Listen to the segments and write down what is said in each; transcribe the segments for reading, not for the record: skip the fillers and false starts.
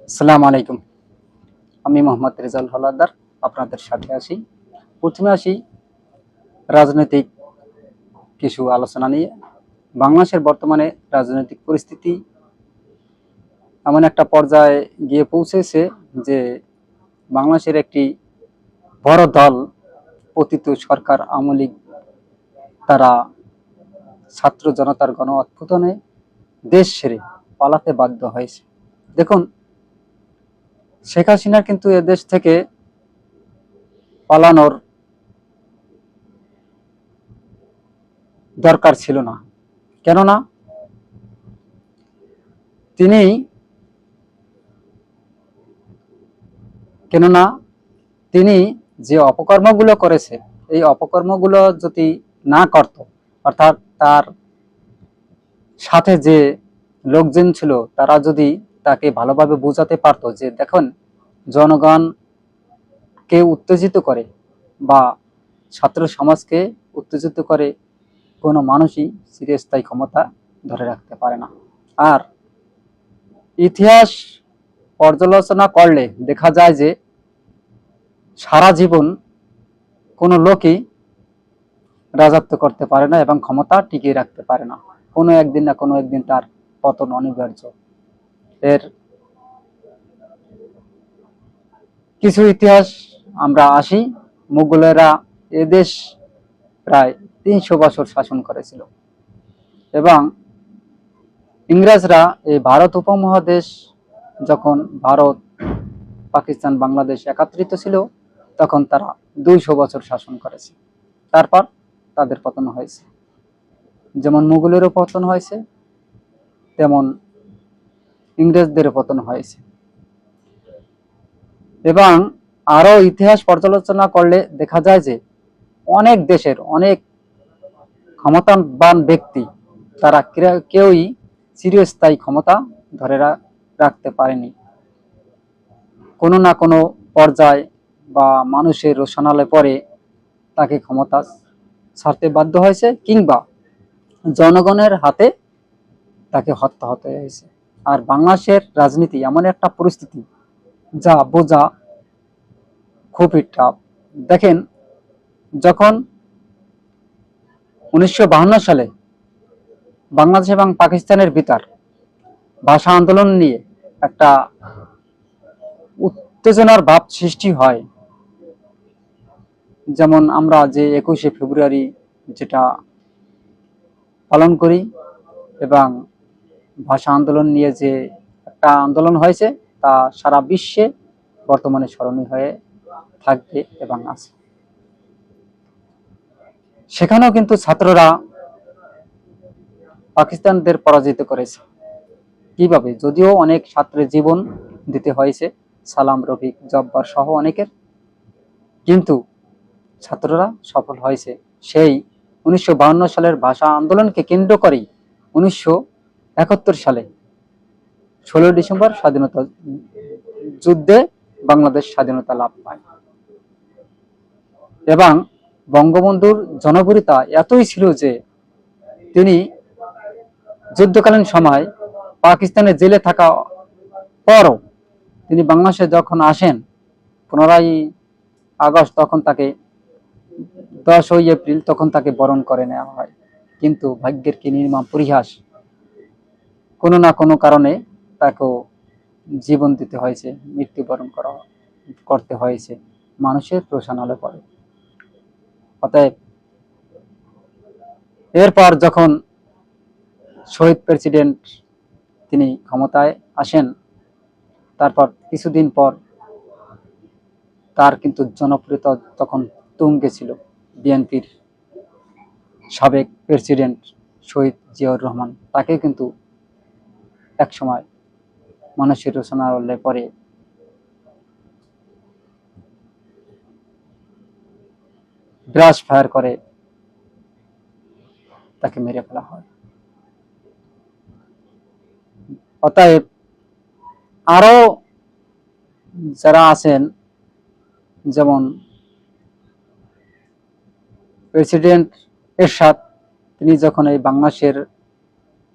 আসসালামু আলাইকুম। আমি মোহাম্মদ রেজাউল হলাদার আপনাদের সাথে আছি। প্রথমে আসি রাজনৈতিক কিছু আলোচনা নিয়ে। বাংলাদেশের বর্তমানে রাজনৈতিক পরিস্থিতি এমন একটা পর্যায়ে গিয়ে পৌঁছেছে যে বাংলাদেশের একটি বড় দল পতিত সরকার আওয়ামী লীগ তারা ছাত্র জনতার গণ অভ্যুত্থানে দেশ ছেড়ে পালাতে বাধ্য হয়েছে। দেখুন, শেখ হাসিনার কিন্তু এদেশ থেকে পালানোর দরকার ছিল না। কেননা তিনি কেননা তিনি যে অপকর্মগুলো করেছে, এই অপকর্মগুলো যদি না করত, অর্থাৎ তার সাথে যে লোকজন ছিল তারা যদি তাকে ভালোভাবে বোঝাতে পারতো যে দেখুন, জনগণকে উত্তেজিত করে বা ছাত্র সমাজকে উত্তেজিত করে কোনো মানুষই চিরস্থায়ী ক্ষমতা ধরে রাখতে পারে না। আর ইতিহাস পর্যালোচনা করলে দেখা যায় যে সারা জীবন কোনো লোকই রাজত্ব করতে পারে না এবং ক্ষমতা টিকিয়ে রাখতে পারে না। কোনো একদিন না কোনো একদিন তার পতন অনিবার্য। এর কিছু ইতিহাস আমরা আসি। মুঘলেরা এদেশ প্রায় ৩০০ বছর শাসন করেছিল এবং ইংরেজরা এই ভারত উপমহাদেশ যখন ভারত, পাকিস্তান, বাংলাদেশ একত্রিত ছিল তখন তারা ২০০ বছর শাসন করেছে। তারপর তাদের পতন হয়েছে। যেমন মুঘলেরও পতন হয়েছে, তেমন ইংরেজদেরও পতন হয়েছে। এবং আরো ইতিহাস পর্যালোচনা করলে দেখা যায় যে অনেক দেশের অনেক ক্ষমতাবান ব্যক্তি তারা কেউই চিরস্থায়ী ক্ষমতা ধরে রাখতে পারেনি। কোনো না কোনো পর্যায়ে বা মানুষের রোশনালে পরে তাকে ক্ষমতা ছাড়তে বাধ্য হয়েছে কিংবা জনগণের হাতে তাকে হত্যা হতে হয়েছে। আর বাংলাদেশের রাজনীতি এমন একটা পরিস্থিতি যা বোঝা খুবই টাফ। দেখেন, যখন ১৯৫২ সালে বাংলাদেশ এবং পাকিস্তানের ভিতর ভাষা আন্দোলন নিয়ে একটা উত্তেজনার ভাব সৃষ্টি হয়, যেমন আমরা যে ২১শে ফেব্রুয়ারি যেটা পালন করি এবং ভাষা আন্দোলন নিয়ে যে একটা আন্দোলন হয়েছে তা সারা বিশ্বে বর্তমানে স্মরণীয় হয়ে থাকবে এবং আছে। সেখানেও কিন্তু ছাত্ররা পাকিস্তানদের পরাজিত করেছে। কিভাবে? যদিও অনেক ছাত্রের জীবন দিতে হয়েছে, সালাম, রফিক, জব্বার সহ অনেকের, কিন্তু ছাত্ররা সফল হয়েছে। সেই ১৯৫২ সালের ভাষা আন্দোলনকে কেন্দ্র করেই ১৯৭১ সালে ১৬ ডিসেম্বর স্বাধীনতা যুদ্ধে বাংলাদেশ স্বাধীনতা লাভ পায় এবং বঙ্গবন্ধুর জনপ্রিয়তা এতই ছিল যে তিনি যুদ্ধকালীন সময় পাকিস্তানে জেলে থাকা পরও তিনি বাংলাদেশে যখন আসেন ১৫ই আগস্ট, তখন তাকে ১০ই এপ্রিল তখন তাকে বরণ করে নেওয়া হয়। কিন্তু ভাগ্যের কি নির্মম পরিহাস, কোনো না কোনো কারণে তাকেও জীবন দিতে হয়েছে, মৃত্যুবরণ করতে হয়েছে মানুষের রোশনালে পড়ে। অতএব এরপর যখন শহীদ প্রেসিডেন্ট তিনি ক্ষমতায় আসেন, তারপর কিছুদিন পর তার কিন্তু জনপ্রিয়তা তখন তুঙ্গে ছিল। বিএনপির সাবেক প্রেসিডেন্ট শহীদ জিয়াউর রহমান, তাকে কিন্তু একসময় মানুষের রোশনালে পরে ব্রাশ ফায়ার করে তাকে মেরে ফেলা হয়। অতএব আরো যারা আছেন, যেমন প্রেসিডেন্ট এরশাদ, তিনি যখন এই বাংলাদেশের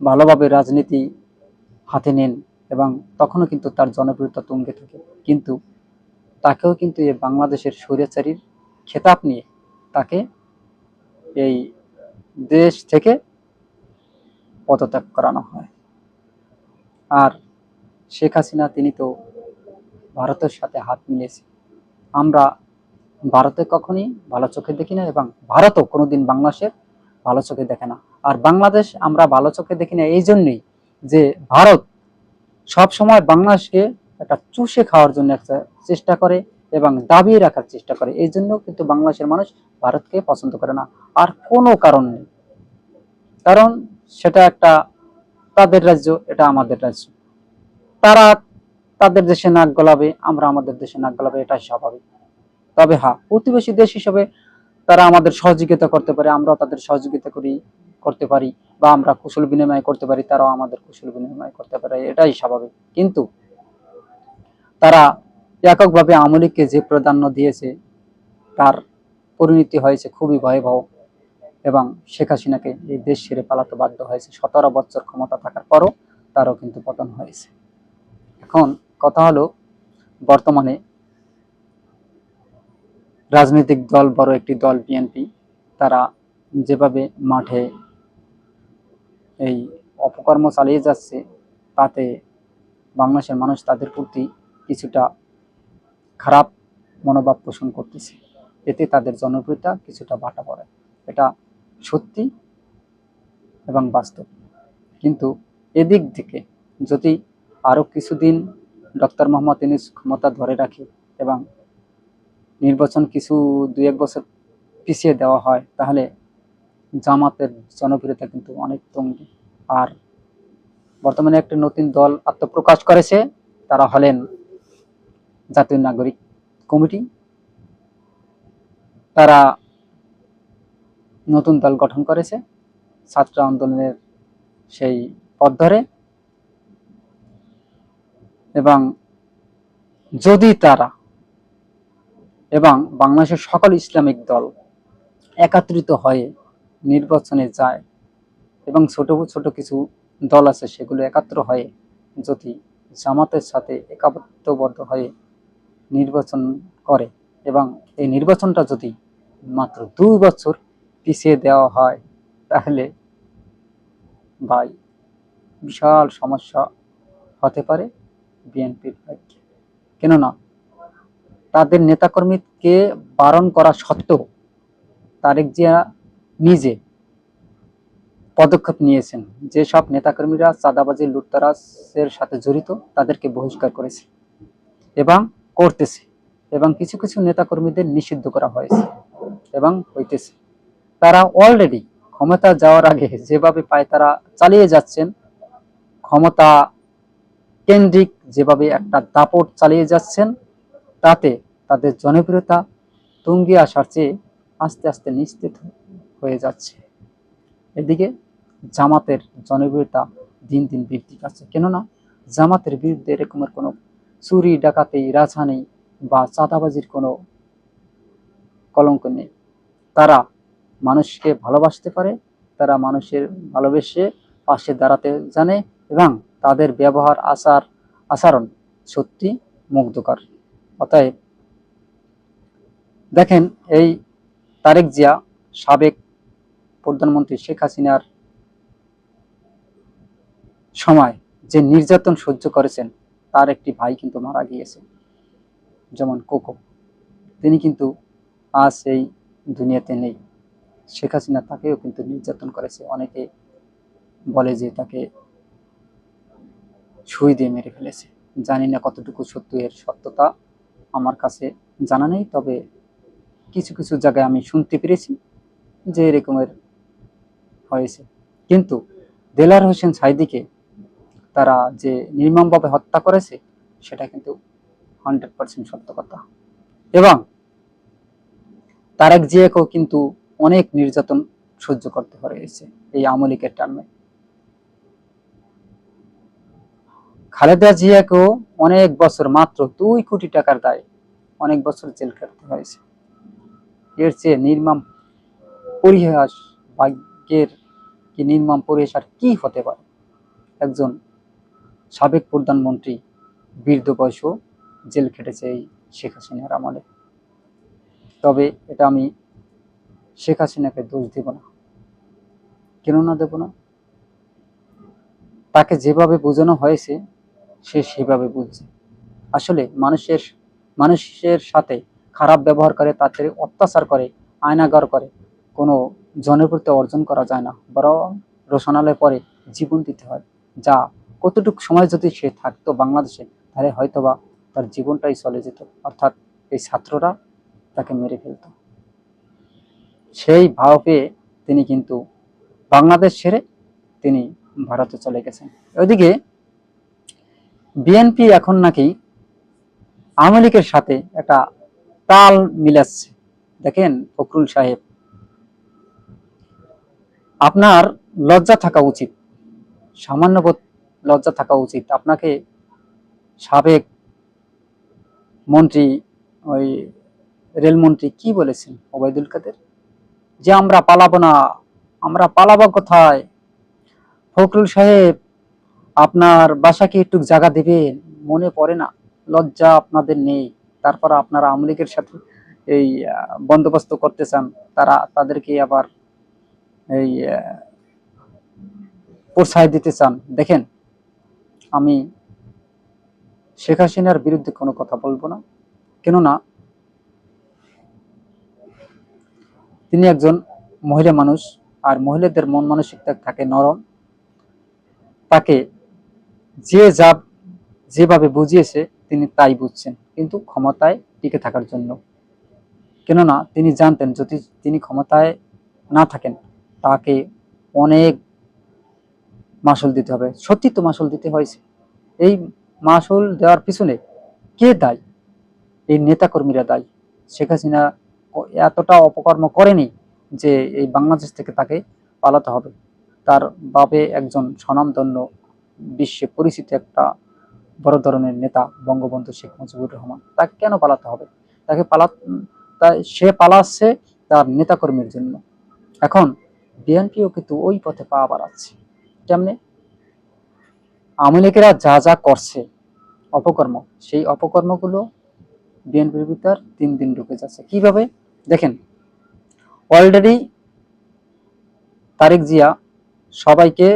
ভালোভাবে রাজনীতি হাতে নেন এবং তখনও কিন্তু তার জনপ্রিয়তা তুঙ্গে থাকে, কিন্তু তাকেও কিন্তু এই বাংলাদেশের স্বৈরাচারীর খেতাব নিয়ে তাকে এই দেশ থেকে পদত্যাগ করানো হয়। আর শেখ হাসিনা তিনি তো ভারতের সাথে হাত মিলিয়েছে। আমরা ভারতে কখনই ভালো চোখে দেখি না, এবং ভারতও কোনোদিন বাংলাদেশের ভালো চোখে দেখে না। আর বাংলাদেশ আমরা ভালো চোখে দেখি না এই জন্যই যে ভারত সব সময় বাংলাদেশকে একটা চুষে খাওয়ার জন্য একটা চেষ্টা করে এবং দাবিয়ে রাখার চেষ্টা করে। এই জন্য কিন্তু বাংলাদেশের মানুষ ভারতকে পছন্দ করে না, আর কোনো কারণ নেই। কারণ সেটা একটা তাদের রাজ্য, এটা আমাদের রাজ্য। তারা তাদের দেশে নাক গলাবে, আমরা আমাদের দেশে নাক গলাবে, এটাই স্বাভাবিক। তবে হ্যাঁ, প্রতিবেশী দেশ হিসেবে তারা আমাদের সহযোগিতা করতে পারে, আমরাও তাদের সহযোগিতা করতে পারি, বা আমরা কুশল বিনিময় করতে পারি, তারাও আমাদের কুশল বিনিময় করতে পারে, এটাই স্বাভাবিক। কিন্তু তারা এককভাবে আওয়ামী লীগকে যে প্রাধান্য দিয়েছে তার পরিণতি হয়েছে খুবই ভয়াবহ, এবং শেখ হাসিনাকে এই দেশ ছেড়ে পালাতে বাধ্য হয়েছে। 17 বছর ক্ষমতা থাকার পরও তারও কিন্তু পতন হয়েছে। এখন কথা হলো, বর্তমানে রাজনৈতিক দল, বড় একটি দল বিএনপি, তারা যেভাবে মাঠে এই অপকর্ম চালিয়ে যাচ্ছে, তাতে বাংলাদেশের মানুষ তাদের প্রতি কিছুটা খারাপ মনোভাব পোষণ করতেছে। এতে তাদের জনপ্রিয়তা কিছুটা ভাটা পড়ে, এটা সত্যি এবং বাস্তব। কিন্তু এদিক থেকে যদি আরো কিছুদিন ডক্টর মোহাম্মদ ইউনূস ক্ষমতা ধরে রাখে এবং নির্বাচন কিছু 2-1 বছর পিছিয়ে দেওয়া হয়, তাহলে জামাতের জনপ্রিয়তা কিন্তু অনেক কমবে। আর বর্তমানে একটা নতুন দল আত্মপ্রকাশ করেছে, তারা হলেন জাতীয় নাগরিক কমিটি। তারা নতুন দল গঠন করেছে ছাত্র আন্দোলনের সেই পথ ধরে, এবং যদি তারা এবং বাংলাদেশের সকল ইসলামিক দল একত্রিত হয়ে নির্বাচনে যায়, এবং ছোট ছোট কিছু দল আছে সেগুলো একাত্র হয়ে যদি জামাতের সাথে একাত্মবদ্ধ হয়ে নির্বাচন করে, এবং এই নির্বাচনটা যদি মাত্র 2 বছর পিছিয়ে দেওয়া হয়, তাহলে ভাই বিশাল সমস্যা হতে পারে বিএনপির পক্ষে। কেননা তাদের নেতাকর্মীকে বারণ করা সত্ত্বেও তারেক জিয়া নিজে পদক্ষেপ নিয়েছেন। যেসব নেতাকর্মীরা চাঁদাবাজি লুটতরাজের সাথে জড়িত তাদেরকে বহিষ্কার করেছে এবং করতেছে, এবং কিছু কিছু নেতাকর্মীদের নিষিদ্ধ করা হয়েছে এবং হইতেছে। তারা অলরেডি ক্ষমতা যাওয়ার আগে যেভাবে পায়তারা চালিয়ে যাচ্ছেন, ক্ষমতা কেন্দ্রিক যেভাবে একটা দাপট চালিয়ে যাচ্ছেন, তাতে তাদের জনপ্রিয়তা তুঙ্গে আসার চেয়ে আস্তে আস্তে নিশ্চিত হয়ে যাচ্ছে। এদিকে জামাতের জনপ্রিয়তা দিন দিন বৃদ্ধি পাচ্ছে। কেননা জামাতের বিরুদ্ধে এরকমের কোনো চুরি ডাকাতি রাজহানি বা চাঁদাবাজির কোনো কলঙ্ক নেই। তারা মানুষকে ভালোবাসতে পারে, তারা মানুষের ভালোবেসে পাশে দাঁড়াতে জানে, এবং তাদের ব্যবহার আচরণ সত্যি মুগ্ধকর। অতএব দেখেন, এই তারেক জিয়া সাবেক প্রধানমন্ত্রী শেখ হাসিনার সময় যে নির্যাতন সহ্য করেছেন, তার একটি ভাই কিন্তু মারা গিয়েছে, যেমন কোকো। তিনি কিন্তু আজ এই দুনিয়াতে নেই। শেখ হাসিনা তাকেও কিন্তু নির্যাতন করেছে, অনেকে বলে যে তাকে ছুরি দিয়ে মেরে ফেলেছে। জানি না কতটুকু সত্য, এর সত্যতা আমার কাছে জানা নেই, তবে কিছু কিছু জায়গায় আমি শুনতে পেরেছি যে এরকমের হয়েছে। কিন্তু দেলার হোসেন সাইদিকে তারা যে নির্মমভাবে হত্যা করেছে, সেটা কিন্তু 100% সত্য কথা। এবং তারেক জিয়াকেও কিন্তু অনেক নির্যাতন সহ্য করতে হয়েছে এই আওয়ামী লীগের টার্মে। খালেদা জিয়াকেও অনেক বছর, মাত্র 2 কোটি টাকার দায়ে অনেক বছর জেল কাটতে হয়েছে। এর চেয়ে নির্মম পরিহাস, ভাগ্যের কি নির্মম পরিহাস আর কি হতে পারে? একজন সাবেক প্রধানমন্ত্রী বীর বয়সও জেল খেটেছে এই শেখ হাসিনার আমলে। তবে এটা আমি শেখ হাসিনাকে দোষ দেব না। কেন না দেব না? তাকে যেভাবে বোঝানো হয়েছে সে সেভাবে বুঝছে। আসলে মানুষের সাথে খারাপ ব্যবহার করে, তাদের অত্যাচার করে, আয়নাঘর করে কোনো জনপ্রিয়তা অর্জন করা যায় না, বরং রোশনালে পরে জীবন দিতে হয়। যা কতটুকু সময় যদি সে থাকতো বাংলাদেশে, তাহলে হয়তোবা তার জীবনটাই চলে যেত, অর্থাৎ এই ছাত্ররা তাকে মেরে ফেলত। সেই ভাও পেয়ে তিনি কিন্তু বাংলাদেশ ছেড়ে তিনি ভারতে চলে গেছেন। ওইদিকে বিএনপি এখন নাকি আওয়ামী লীগের সাথে একটা তাল মিলাচ্ছে। দেখেন ফখরুল সাহেব, আপনার লজ্জা থাকা উচিত, সামান্য লজ্জা থাকা উচিত। আপনাকে সাবেক মন্ত্রী, ওই রেলমন্ত্রী কি বলেছেন ওবায়দুল কাদের, যে আমরা পালাবো না। আমরা পালাবো কোথায়? ফখরুল সাহেব, আপনার বাসাকে একটু জায়গা দিবেন, মনে পড়ে না? লজ্জা আপনাদের নেই। তারপর আপনারা আওয়ামী লীগের সাথে এই বন্দোবস্ত করতে চান, তাদেরকে আবার এই প্রশ্রয় দিতে চান। দেখেন, আমি শেখ হাসিনার বিরুদ্ধে কোনো কথা বলবো না, কেননা তিনি একজন মহিলা মানুষ, আর মহিলাদের মন মানসিকতা থাকে নরম। তাকে যেভাবে বুঝিয়েছে তিনি তাই বুঝছেন, কিন্তু ক্ষমতায় টিকে থাকার জন্য। কেননা তিনি জানতেন যদি তিনি ক্ষমতায় না থাকেন, তাকে অনেক মাসুল দিতে হবে। সত্যি তো মাসুল দিতে হয়েছে। এই মাসুল দেওয়ার পিছনে কে দায়ী? এই নেতাকর্মীরা দায়ী। শেখ হাসিনা এতটা অপকর্ম করেনি যে এই বাংলাদেশ থেকে তাকে পালাতে হবে। তার বাপে একজন স্বনামধন্য, বিশ্বে পরিচিত একটা বড় ধরনের নেতা বঙ্গবন্ধু শেখ মুজিবুর রহমান। তাকে কেন পালাতে হবে? সে পালাচ্ছে তার নেতাকর্মীর জন্য। এখন বিএনপিও কিন্তু ওই পথে পা বাড়াচ্ছে। কেমনে? আওয়ামী লীগেরা যা যা করছে অপকর্ম, সেই অপকর্মগুলো বিএনপির ভিতর দিন দিন ঢুকে যাচ্ছে। কিভাবে? দেখেন, অলরেডি তারেক জিয়া সবাইকে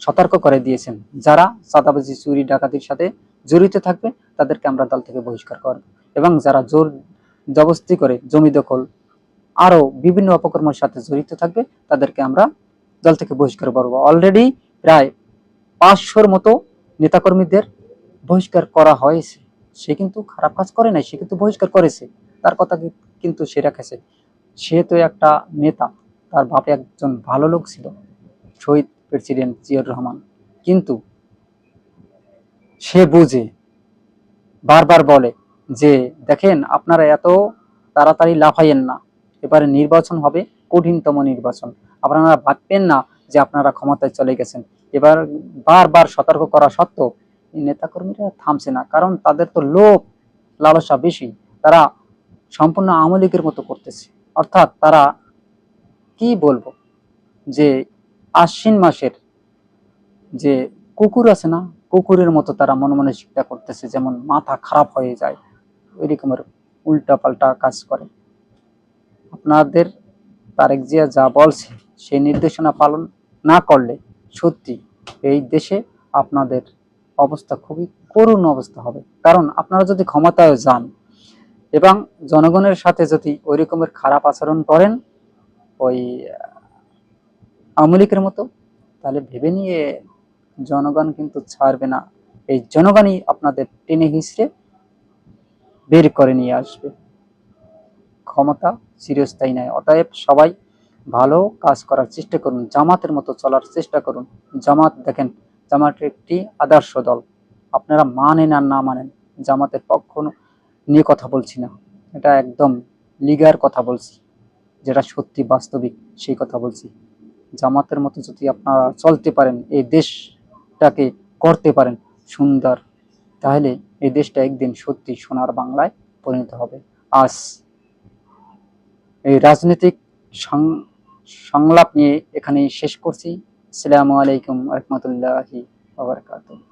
সতর্ক করে দিয়েছেন, যারা চাঁদাবাজি, চুরি, ডাকাতির সাথে জড়িত থাকবে তাদেরকে আমরা দল থেকে বহিষ্কার করব, এবং যারা জোর জবরদস্তি করে জমি দখল আরো বিভিন্ন অপকর্মের সাথে জড়িত থাকবে তাদেরকে আমরা দল থেকে বহিষ্কার করব। অলরেডি প্রায় 500-র মতো নেতাকর্মীদের বহিষ্কার করা হয়েছে। সে কিন্তু খারাপ কাজ করে নাই, সে কিন্তু বহিষ্কার করেছে, তার কথা কিন্তু সে রেখেছে। সে তো একটা নেতা, তার বাপে একজন ভালো লোক ছিল, শহীদ প্রেসিডেন্ট জিয়াউর রহমান। কিন্তু সে বুঝে, বারবার বলে যে দেখেন, আপনারা এত তাড়াতাড়ি লাফাইয়েন না, এবারে নির্বাচন হবে, কঠিনতম নির্বাচন। আপনারা ভাববেন না যে আপনারা ক্ষমতায় চলে গেছেন। এবার বারবার সতর্ক করা সত্ত্বেও এই নেতাকর্মীরা থামছে না, কারণ তাদের তো লোভ লালসা বেশি। তারা সম্পূর্ণ আওয়ামী লীগের মতো করতেছে। অর্থাৎ তারা কি বলবো, যে আশ্বিন মাসের যে কুকুর আছে না, কুকুরের মতো তারা মনমানসিকতা করতেছে, যেমন মাথা খারাপ হয়ে যায়, ওই রকমের উল্টা পাল্টা কাজ করে। আপনাদের তারেক জিয়া যা বলছে সেই নির্দেশনা পালন না করলে সত্যি এই দেশে আপনাদের অবস্থা খুবই করুণ অবস্থা হবে। কারণ আপনারা যদি ক্ষমতায় যান এবং জনগণের সাথে যদি ওই রকমের খারাপ আচরণ করেন ওই আওয়ামী লীগের মতো, তাহলে ভেবে নিয়ে জনগণ কিন্তু ছাড়বে না। এই জনগণই আপনাদের টেনে হিঁচড়ে বের করে নিয়ে আসবে। ক্ষমতা চিরস্থায়ী নয়। অতএব সবাই ভালো কাজ করার চেষ্টা করুন, জামাতের মতো চলার চেষ্টা করুন। জামাত দেখেন, জামাত একটি আদর্শ দল। আপনারা মানেন আর না মানেন, জামাতের পক্ষ নিয়ে কথা বলছি না, এটা একদম লিগার কথা বলছি, যেটা সত্যি বাস্তবিক সেই কথা বলছি। জামাতের মতো যদি আপনারা চলতে পারেন, এই দেশটাকে করতে পারেন সুন্দর, তাহলে এই দেশটা একদিন সত্যি সোনার বাংলায় পরিণত হবে। আজ এই রাজনৈতিক সংলাপ নিয়ে এখানেই শেষ করছি। আসসালামু আলাইকুম ওয়া রাহমাতুল্লাহি ওয়া বারাকাতুহু।